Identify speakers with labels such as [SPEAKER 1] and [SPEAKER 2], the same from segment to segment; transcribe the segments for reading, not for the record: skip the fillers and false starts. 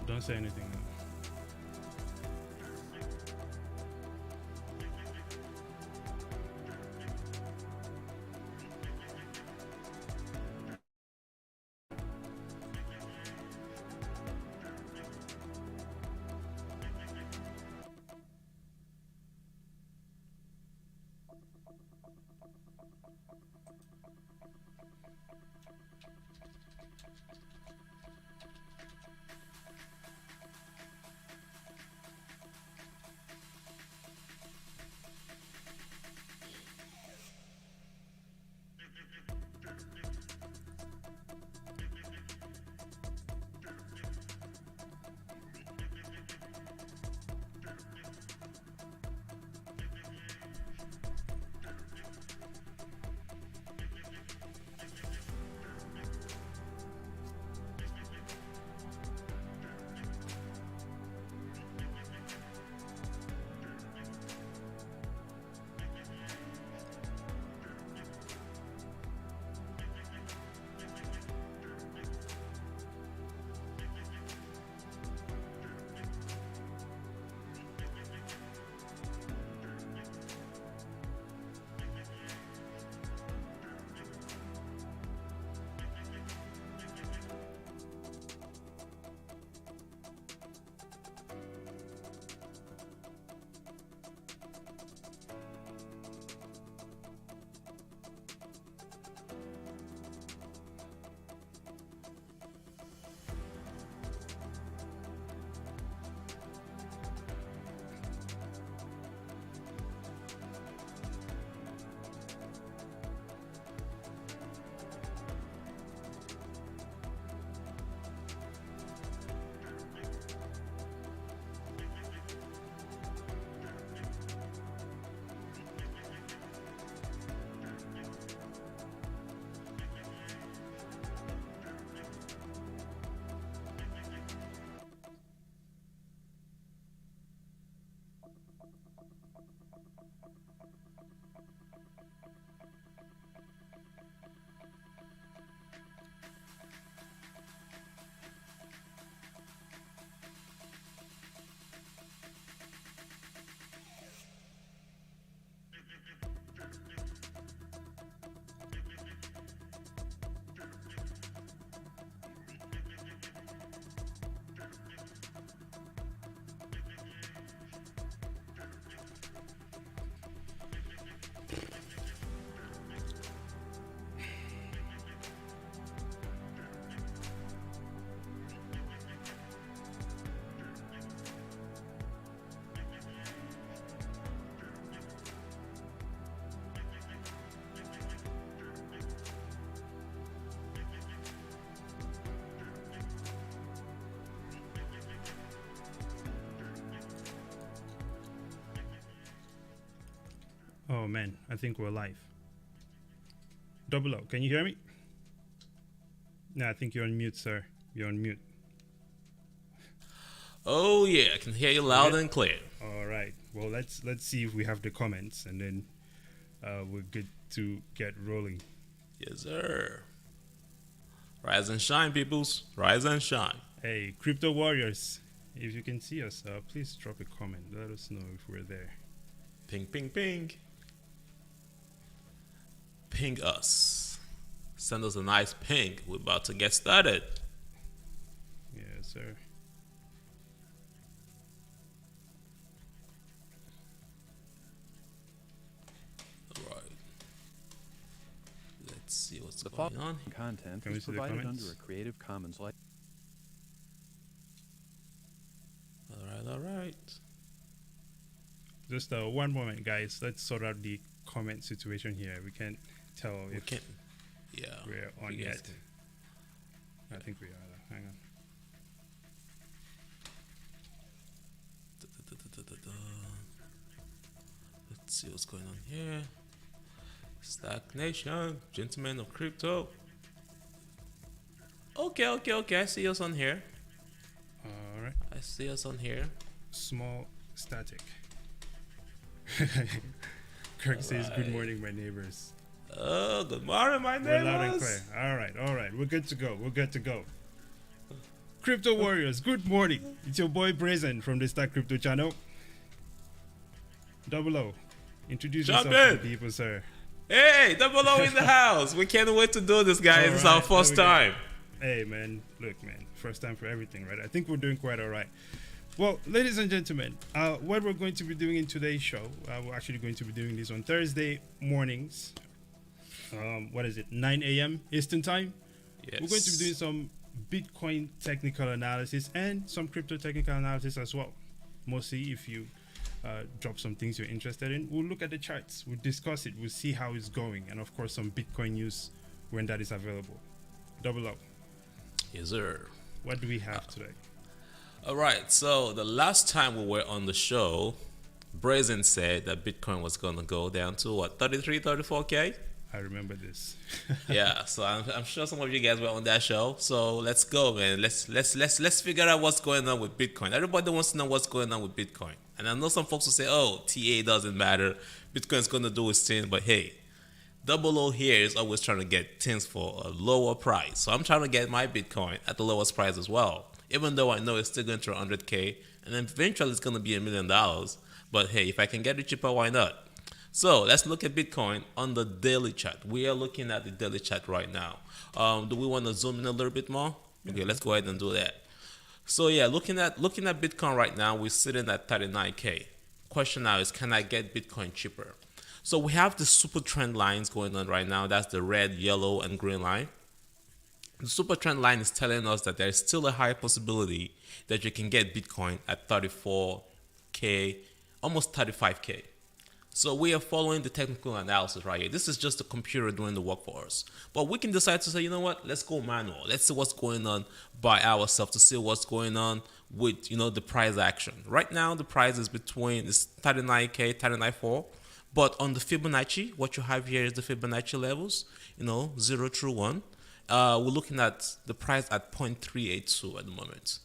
[SPEAKER 1] don't say anything. No. Oh man, I think we're live. Double O, can you hear me? No, I think you're on mute, sir. You're on mute.
[SPEAKER 2] Oh yeah, I can hear you loud and clear.
[SPEAKER 1] All right. Well, let's see if we have the comments, and then we're good to get rolling.
[SPEAKER 2] Yes, sir. Rise and shine, peoples. Rise and shine.
[SPEAKER 1] Hey, Crypto Warriors, if you can see us, please drop a comment. Let us know if we're there.
[SPEAKER 2] Ping, ping, ping. Ping us. Send us a nice ping. We're about to get started.
[SPEAKER 1] Yes, sir.
[SPEAKER 2] All right. Let's see what's going on.
[SPEAKER 3] Content
[SPEAKER 1] Can we
[SPEAKER 3] is
[SPEAKER 1] see the
[SPEAKER 3] provided
[SPEAKER 1] comments?
[SPEAKER 3] under a Creative Commons license.
[SPEAKER 2] All right.
[SPEAKER 1] Just one moment, guys. Let's sort out the comment situation here. We can't tell if
[SPEAKER 2] Yeah.
[SPEAKER 1] we're on
[SPEAKER 2] you guys
[SPEAKER 1] yet. I think we are. Hang on.
[SPEAKER 2] Let's see what's going on here. Stakk Nation, Gentlemen of Crypto. Okay. I see us on here.
[SPEAKER 1] All right.
[SPEAKER 2] I see us on here.
[SPEAKER 1] Small static. Kirk says,
[SPEAKER 2] Alright.
[SPEAKER 1] "Good morning, my neighbors."
[SPEAKER 2] Oh, good morning, my
[SPEAKER 1] We're loud and
[SPEAKER 2] neighbors.
[SPEAKER 1] clear. All right. We're good to go. Crypto Warriors, good morning. It's your boy Brazen from the Stakk Crypto channel. Double O, introduce
[SPEAKER 2] Jump
[SPEAKER 1] yourself to the
[SPEAKER 2] in.
[SPEAKER 1] people, sir.
[SPEAKER 2] Hey, Double O in the house. We can't wait to do this, guys.
[SPEAKER 1] All
[SPEAKER 2] It's our
[SPEAKER 1] right, there
[SPEAKER 2] first
[SPEAKER 1] we go.
[SPEAKER 2] time.
[SPEAKER 1] Hey, man, look, man, first time for everything, right? I think we're doing quite all right. Well, ladies and gentlemen, what we're going to be doing in today's show, we're actually going to be doing this on Thursday mornings. What is it, 9 a.m. Eastern Time?
[SPEAKER 2] Yes.
[SPEAKER 1] We're going to be doing some Bitcoin technical analysis and some crypto technical analysis as well. Mostly if you drop some things you're interested in, we'll look at the charts, we'll discuss it, we'll see how it's going, and of course some Bitcoin news when that is available. Double up.
[SPEAKER 2] Yes, sir.
[SPEAKER 1] What do we have today?
[SPEAKER 2] All right. So the last time we were on the show, Brazen said that Bitcoin was going to go down to what, 33, 34K?
[SPEAKER 1] I remember this.
[SPEAKER 2] Yeah. So I'm sure some of you guys were on that show. So let's go, man. Let's figure out what's going on with Bitcoin. Everybody wants to know what's going on with Bitcoin. And I know some folks will say, "Oh, TA doesn't matter. Bitcoin's going to do its thing." But hey, Double O here is always trying to get things for a lower price. So I'm trying to get my Bitcoin at the lowest price as well. Even though I know it's still going to 100K, and then eventually it's going to be $1 million. But hey, if I can get it cheaper, why not? So let's look at Bitcoin on the daily chart. We are looking at the daily chart right now. Do we want to zoom in a little bit more? Okay, let's go ahead and do that. So yeah, looking at Bitcoin right now, we're sitting at 39K. Question now is, can I get Bitcoin cheaper? So we have the super trend lines going on right now. That's the red, yellow, and green line. The super trend line is telling us that there is still a high possibility that you can get Bitcoin at 34K, almost 35K. So we are following the technical analysis right here. This is just the computer doing the work for us. But we can decide to say, you know what, let's go manual. Let's see what's going on by ourselves to see what's going on with, the price action. Right now, the price is between 39K, 39.4. But on the Fibonacci, what you have here is the Fibonacci levels, 0 through 1. We're looking at the price at 0.382 at the moment.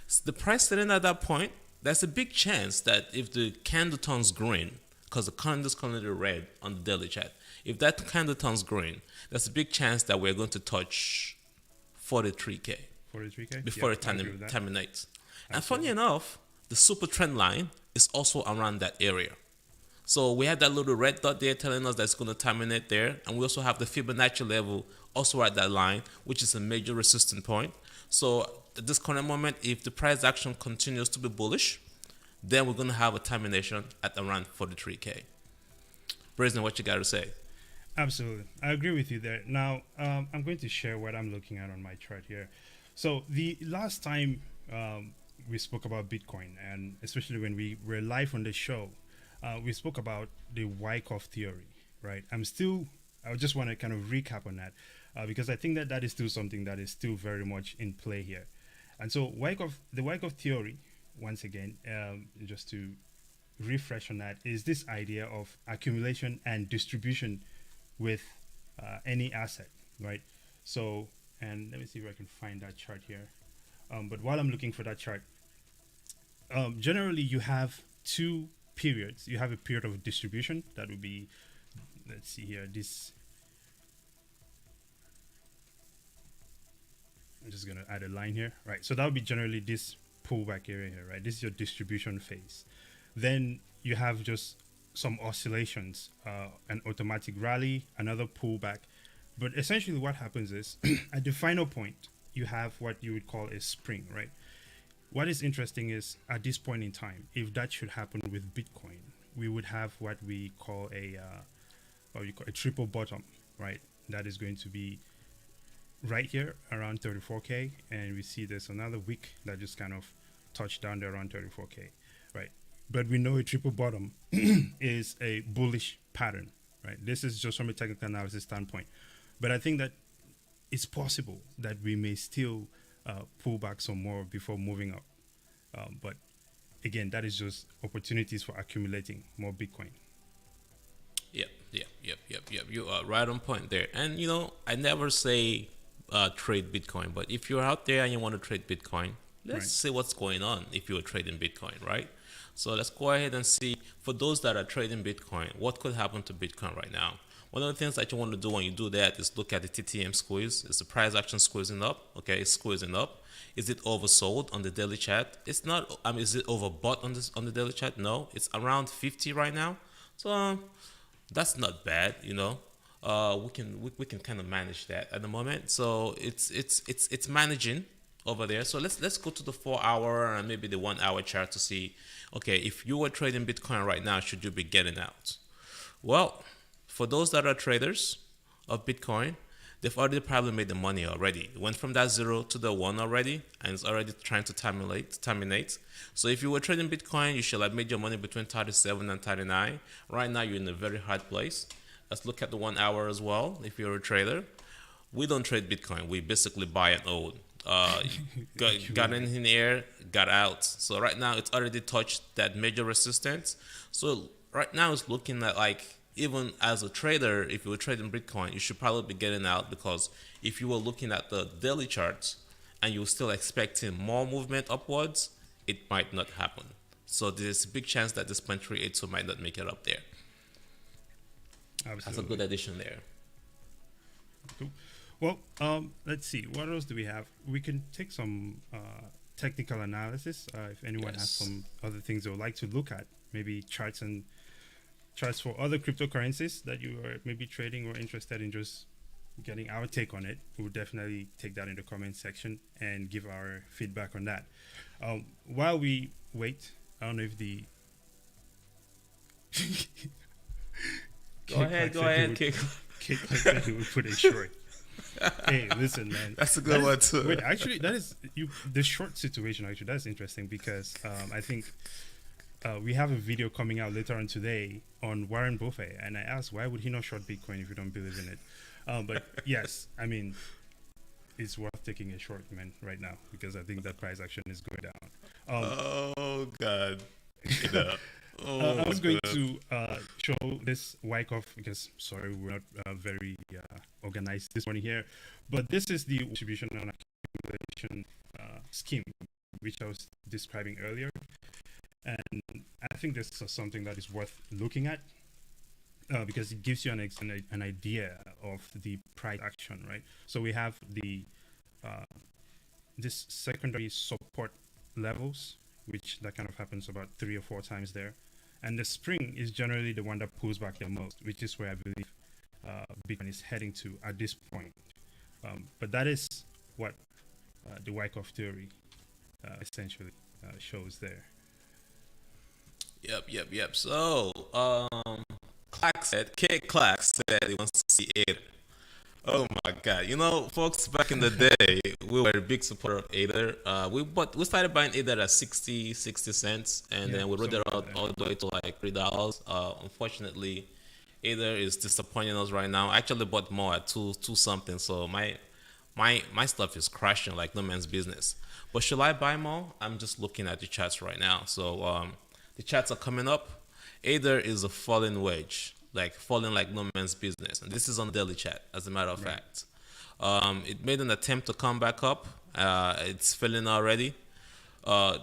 [SPEAKER 2] So the price sitting at that point, there's a big chance that if the candle turns green, because the candle is currently red on the daily chart, if that candle turns green, there's a big chance that we're going to touch 43K
[SPEAKER 1] 43K?
[SPEAKER 2] before
[SPEAKER 1] Yep,
[SPEAKER 2] it
[SPEAKER 1] I agree with that.
[SPEAKER 2] terminates. And funny enough, the super trend line is also around that area. So we have that little red dot there telling us that's going to terminate there. And we also have the Fibonacci level also at that line, which is a major resistance point. So at this current moment, if the price action continues to be bullish, then we're going to have a termination at around 43K. Brazen, what you got to say?
[SPEAKER 1] Absolutely. I agree with you there. Now, I'm going to share what I'm looking at on my chart here. So the last time we spoke about Bitcoin, and especially when we were live on the show, we spoke about the Wyckoff theory, right? I just want to kind of recap on that because I think that is still something that is still very much in play here. And so the Wyckoff theory, once again, just to refresh on that, is this idea of accumulation and distribution with any asset, right? So, and let me see if I can find that chart here. But while I'm looking for that chart, generally you have two periods. You have a period of distribution that would be, let's see here, this. I'm just going to add a line here, right? So that would be generally this pullback area here, right? This is your distribution phase. Then you have just some oscillations, an automatic rally, another pullback. But essentially what happens is at the final point, you have what you would call a spring, right? What is interesting is at this point in time, if that should happen with Bitcoin, we would have what we call a triple bottom, right? That is going to be right here around 34K, and we see there's another wick that just kind of touched down there around 34K, right? But we know a triple bottom is a bullish pattern, right? This is just from a technical analysis standpoint, but I think that it's possible that we may still pull back some more before moving up. But again, that is just opportunities for accumulating more Bitcoin.
[SPEAKER 2] Yep. You are right on point there. And I never say trade Bitcoin, but if you're out there and you want to trade Bitcoin, let's see what's going on if you're trading Bitcoin, right? So let's go ahead and see, for those that are trading Bitcoin, what could happen to Bitcoin right now. One of the things that you want to do when you do that is look at the TTM squeeze. Is the price action squeezing up? Okay, it's squeezing up. Is it oversold on the daily chart? It's not. I mean, is it overbought on the daily chart? No, it's around 50 right now. So that's not bad, you know. We can kind of manage that at the moment. So it's managing over there. So let's go to the 4 hour and maybe the 1 hour chart to see. Okay, if you were trading Bitcoin right now, should you be getting out? Well, for those that are traders of Bitcoin, they've already probably made the money already. It went from that zero to the one already, and it's already trying to terminate. So if you were trading Bitcoin, you should have made your money between 37 and 39. Right now, you're in a very hard place. Let's look at the 1 hour as well. If you're a trader, we don't trade Bitcoin. We basically buy and hold. Got in here, got out. So right now, it's already touched that major resistance. So right now, it's looking at like even as a trader, if you were trading Bitcoin, you should probably be getting out because if you were looking at the daily charts and you're still expecting more movement upwards, it might not happen. So there's a big chance that this 0.382 might not make it up there.
[SPEAKER 1] Absolutely.
[SPEAKER 2] That's a good addition there.
[SPEAKER 1] Cool. Well, let's see. What else do we have? We can take some technical analysis. If anyone has some other things they would like to look at, maybe charts for other cryptocurrencies that you are maybe trading or interested in just getting our take on it, we'll definitely take that in the comment section and give our feedback on that. While we wait, I don't know if the
[SPEAKER 2] Go ahead, kick.
[SPEAKER 1] Kick like that he would put it short. Hey, listen, man.
[SPEAKER 2] That's a good one too.
[SPEAKER 1] Wait, actually, that is the short situation. Actually, that's interesting because I think we have a video coming out later on today on Warren Buffett, and I asked why would he not short Bitcoin if you don't believe in it. But yes, I mean, it's worth taking a short, man, right now because I think that price action is going down.
[SPEAKER 2] Oh God.
[SPEAKER 1] I was going to show this Wyckoff because, sorry, we're not very organized this morning here, but this is the distribution and accumulation scheme, which I was describing earlier. And I think this is something that is worth looking at because it gives you an idea of the price action, right? So we have the this secondary support levels, which that kind of happens about 3 or 4 times there. And the spring is generally the one that pulls back the most, which is where I believe Bitcoin is heading to at this point. But that is what the Wyckoff theory essentially shows there.
[SPEAKER 2] Yep. So, Clark said he wants to see Aether. Oh my God! You know, folks, back in the day, we were a big supporter of Aether. We started buying Aether at 60 cents, and then we rode it out all the way to like $3. Unfortunately, Aether is disappointing us right now. I actually bought more at two something, so my stuff is crashing like no man's business. But should I buy more? I'm just looking at the charts right now. So the charts are coming up. Aether is a falling wedge, like falling like no man's business. And this is on the daily chart, as a matter of fact. It made an attempt to come back up. It's failing already. Are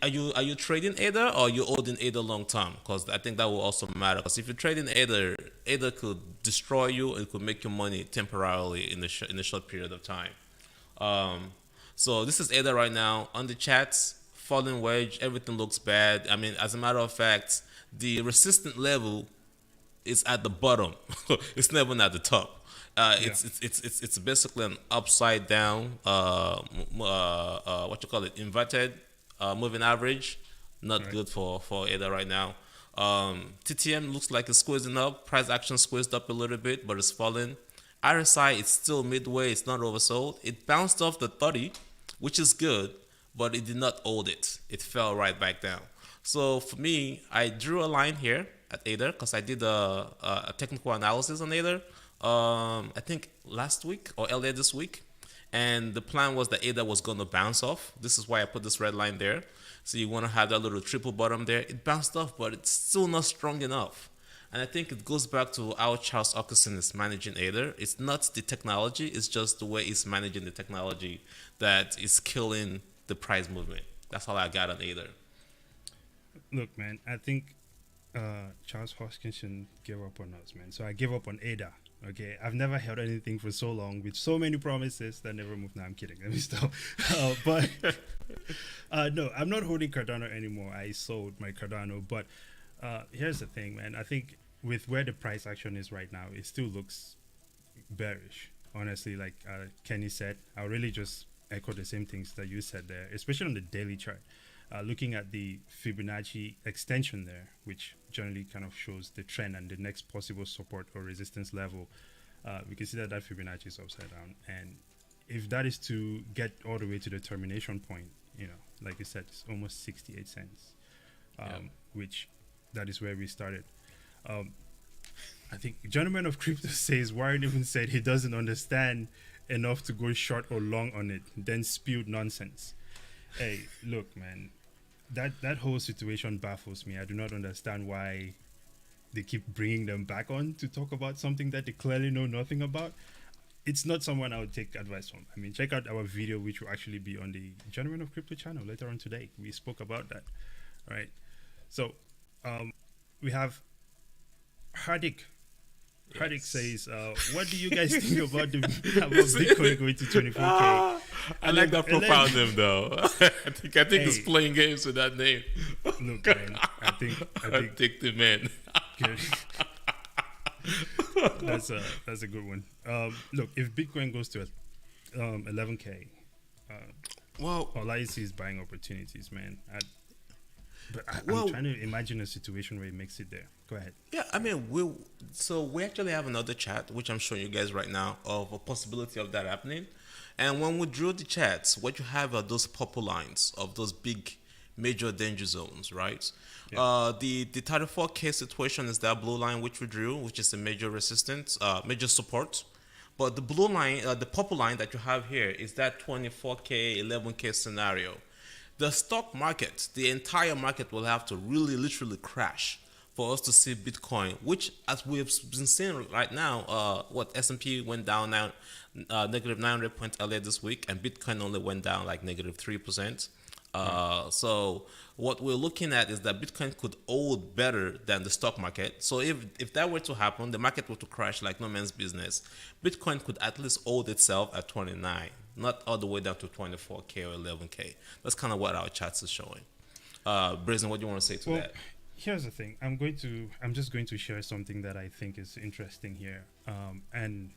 [SPEAKER 2] you trading Aether or are you holding Aether long term? Because I think that will also matter. Because if you're trading Aether, Aether could destroy you and could make you money temporarily in a short period of time. So this is Aether right now on the chats. Falling wedge, everything looks bad. I mean, as a matter of fact, the resistant level is at the bottom. It's never at the top. It's basically an upside down, what you call it, inverted moving average. Not good for Aether right now. TTM looks like it's squeezing up. Price action squeezed up a little bit, but it's falling. RSI, it's still midway. It's not oversold. It bounced off the 30, which is good, but it did not hold it. It fell right back down. So for me, I drew a line here at Aether because I did a technical analysis on Aether, I think last week or earlier this week. And the plan was that Aether was going to bounce off. This is why I put this red line there. So you want to have that little triple bottom there. It bounced off, but it's still not strong enough. And I think it goes back to how Charles Hoskinson is managing Aether. It's not the technology, it's just the way he's managing the technology that is killing the price movement. That's all I got on Aether.
[SPEAKER 1] Look, man, I think Charles Hoskinson gave up on us, man. So I gave up on Ada. Okay, I've never held anything for so long with so many promises that never moved. No, I'm kidding. Let me stop. But no, I'm not holding Cardano anymore. I sold my Cardano. But here's the thing, man. I think with where the price action is right now, it still looks bearish. Honestly, like Kenny said, I'll really just echo the same things that you said there, especially on the daily chart. Looking at the Fibonacci extension there, which generally kind of shows the trend and the next possible support or resistance level, we can see that that Fibonacci is upside down. And if that is to get all the way to the termination point, like you said, it's almost 68 cents,
[SPEAKER 2] Yeah.
[SPEAKER 1] which that is where we started. Um, I think Gentleman of Crypto says Warren even said he doesn't understand enough to go short or long on it, then spewed nonsense. Hey, look, man, that whole situation baffles me. I do not understand why they keep bringing them back on to talk about something that they clearly know nothing about. It's not someone I would take advice from. I mean, check out our video, which will actually be on the Gentleman of Crypto channel later on today. We spoke about that, right? So, we have Hardik. Hardik
[SPEAKER 2] Yes.
[SPEAKER 1] says, "What do you guys think about about Bitcoin going to 24K?"
[SPEAKER 2] I like that
[SPEAKER 1] And
[SPEAKER 2] profile
[SPEAKER 1] then-
[SPEAKER 2] name though. I think it's
[SPEAKER 1] Hey.
[SPEAKER 2] playing games with that name.
[SPEAKER 1] Look, man, I
[SPEAKER 2] I
[SPEAKER 1] think
[SPEAKER 2] think the man.
[SPEAKER 1] good. That's a good one. Look, if Bitcoin goes to 11K,
[SPEAKER 2] Well,
[SPEAKER 1] all I see is buying opportunities, man. I'm
[SPEAKER 2] Well-
[SPEAKER 1] trying to imagine a situation where it makes it there. Go ahead.
[SPEAKER 2] yeah, I mean, we actually have another chat, which I'm showing you guys right now, of a possibility of that happening. And when we drew the chats, what you have are those purple lines of those big major danger zones, right? The 34K situation is that blue line which we drew, which is a major resistance, major support. But the blue line, the purple line that you have here is that 24K, 11K scenario. The stock market, the entire market will have to really literally crash for us to see Bitcoin, which as we've been seeing right now, what S&P went down now, negative 900 points earlier this week, and Bitcoin only went down like negative 3%. So what we're looking at is that Bitcoin could hold better than the stock market. So if that were to happen, the market were to crash like no man's business, Bitcoin could at least hold itself at 29, not all the way down to 24K or 11K. That's kind of what our charts is showing. Brazen, what do you want to say to
[SPEAKER 1] Well,
[SPEAKER 2] that?
[SPEAKER 1] here's the thing. I'm just going to share something that I think is interesting here, and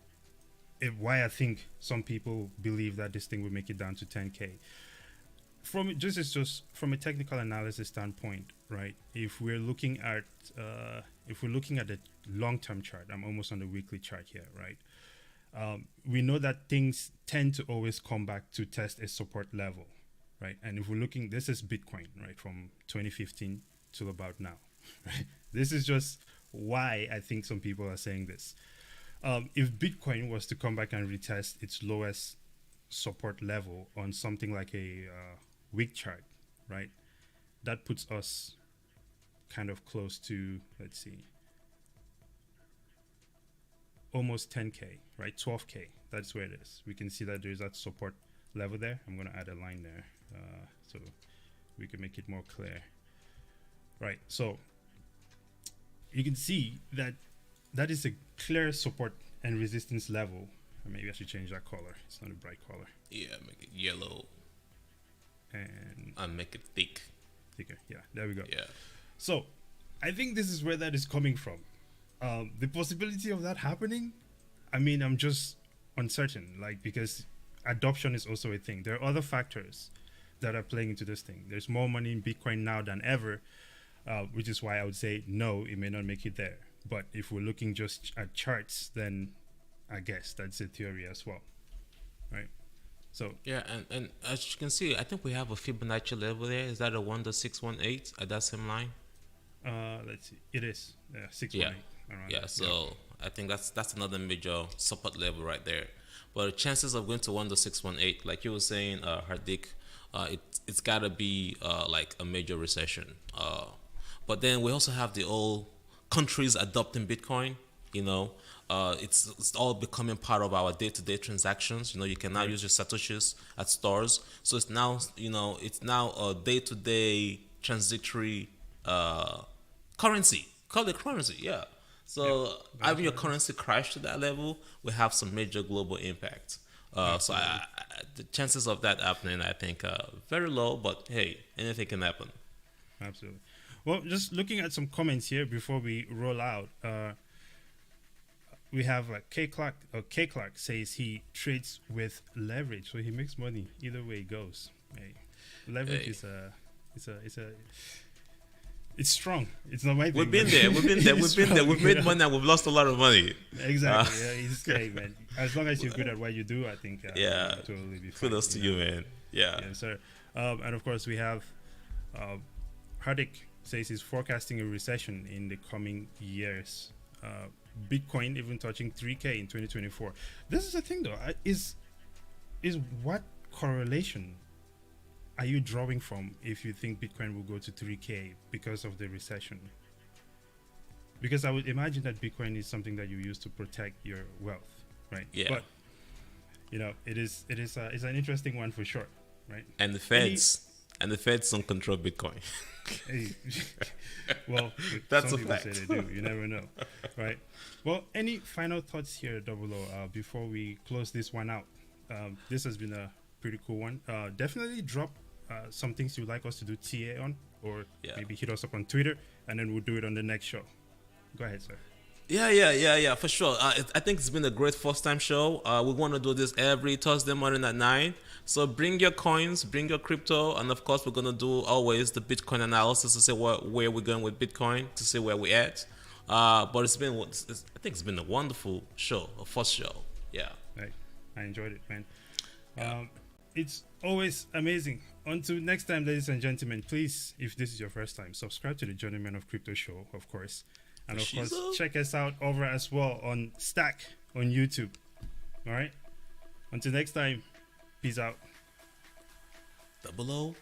[SPEAKER 1] why I think some people believe that this thing will make it down to 10K. Just from a technical analysis standpoint, right? If we're looking at the long-term chart, I'm almost on the weekly chart here, right? We know that things tend to always come back to test a support level, right? And if we're looking, this is Bitcoin, right, from 2015 to about now, right? This is just why I think some people are saying this. If Bitcoin was to come back and retest its lowest support level on something like a week chart, right, that puts us kind of close to, let's see, almost 10K, right? 12K. That's where it is. We can see that there's that support level there. I'm going to add a line there so we can make it more clear. Right. So you can see that that is a clear support and resistance level. Or maybe I should change that color. It's not a bright color.
[SPEAKER 2] Yeah, make it yellow
[SPEAKER 1] And
[SPEAKER 2] make it thick.
[SPEAKER 1] thicker. Yeah, there we go.
[SPEAKER 2] Yeah.
[SPEAKER 1] So I think this is where that is coming from. The possibility of that happening, I mean, I'm just uncertain, like, because adoption is also a thing. There are other factors that are playing into this thing. There's more money in Bitcoin now than ever, which is why I would say no, it may not make it there. But if we're looking just at charts, then I guess that's a theory as well, right? So
[SPEAKER 2] Yeah, and as you can see, I think we have a Fibonacci level there. Is that a 1.618 at that same line?
[SPEAKER 1] let's see, it is 618.
[SPEAKER 2] Yeah.
[SPEAKER 1] Around
[SPEAKER 2] Yeah,
[SPEAKER 1] there.
[SPEAKER 2] so I think that's another major support level right there. But the chances of going to 1.618, like you were saying, Hardik, it's gotta be like a major recession. But then we also have the old countries adopting Bitcoin. You know, it's all becoming part of our day-to-day transactions. You know, you can now use your satoshis at stores. So it's now a day-to-day transitory currency. Call it currency, yeah. So
[SPEAKER 1] That's
[SPEAKER 2] having your
[SPEAKER 1] what it is.
[SPEAKER 2] currency crash to that level will have some major global impact.
[SPEAKER 1] Absolutely.
[SPEAKER 2] The chances of that happening, I think, are very low. But hey, anything can happen.
[SPEAKER 1] Absolutely. Well, just looking at some comments here before we roll out. We have K Clark. K Clark says he trades with leverage, so he makes money either way it goes. Hey, leverage
[SPEAKER 2] Hey.
[SPEAKER 1] is a, it's a, it's strong. It's not my
[SPEAKER 2] We've
[SPEAKER 1] thing.
[SPEAKER 2] been
[SPEAKER 1] but
[SPEAKER 2] there. We've been there.
[SPEAKER 1] it's
[SPEAKER 2] We've been there.
[SPEAKER 1] strong,
[SPEAKER 2] We've
[SPEAKER 1] you
[SPEAKER 2] made
[SPEAKER 1] know?
[SPEAKER 2] money and we've lost a lot of money.
[SPEAKER 1] Exactly. Yeah, it's hey, man. As long as you're good at what you do, I think
[SPEAKER 2] Yeah.
[SPEAKER 1] you'll totally be fine.
[SPEAKER 2] Kudos to you, man. Yeah.
[SPEAKER 1] Yeah, sir. And of course, we have Hardik says he's forecasting a recession in the coming years. Bitcoin even touching 3K in 2024. This is the thing, though. Is what correlation are you drawing from if you think Bitcoin will go to 3K because of the recession? Because I would imagine that Bitcoin is something that you use to protect your wealth, right?
[SPEAKER 2] Yeah.
[SPEAKER 1] But it is it's an interesting one for sure, right?
[SPEAKER 2] And the Feds don't control Bitcoin.
[SPEAKER 1] Hey, well,
[SPEAKER 2] That's
[SPEAKER 1] some
[SPEAKER 2] a
[SPEAKER 1] people
[SPEAKER 2] fact.
[SPEAKER 1] say they do. You never know, right? Well, any final thoughts here, Double O, before we close this one out? This has been a pretty cool one. Definitely drop some things you'd like us to do TA on, or
[SPEAKER 2] Yeah.
[SPEAKER 1] maybe hit us up on Twitter, and then we'll do it on the next show. Go ahead, sir.
[SPEAKER 2] Yeah, for sure. I think it's been a great first time show. We want to do this every Thursday morning at 9. So bring your coins, bring your crypto, and of course, we're going to do always the Bitcoin analysis to see where we're going with Bitcoin, to see where we're at. But I think it's been a wonderful show, a first show. Yeah.
[SPEAKER 1] Right. I enjoyed it, man. It's always amazing. Until next time, ladies and gentlemen, please, if this is your first time, subscribe to the Journeyman of Crypto show, of course. And of course,
[SPEAKER 2] Shizo.
[SPEAKER 1] check us out over as well on Stakk on YouTube. All right. Until next time, peace out.
[SPEAKER 2] Double O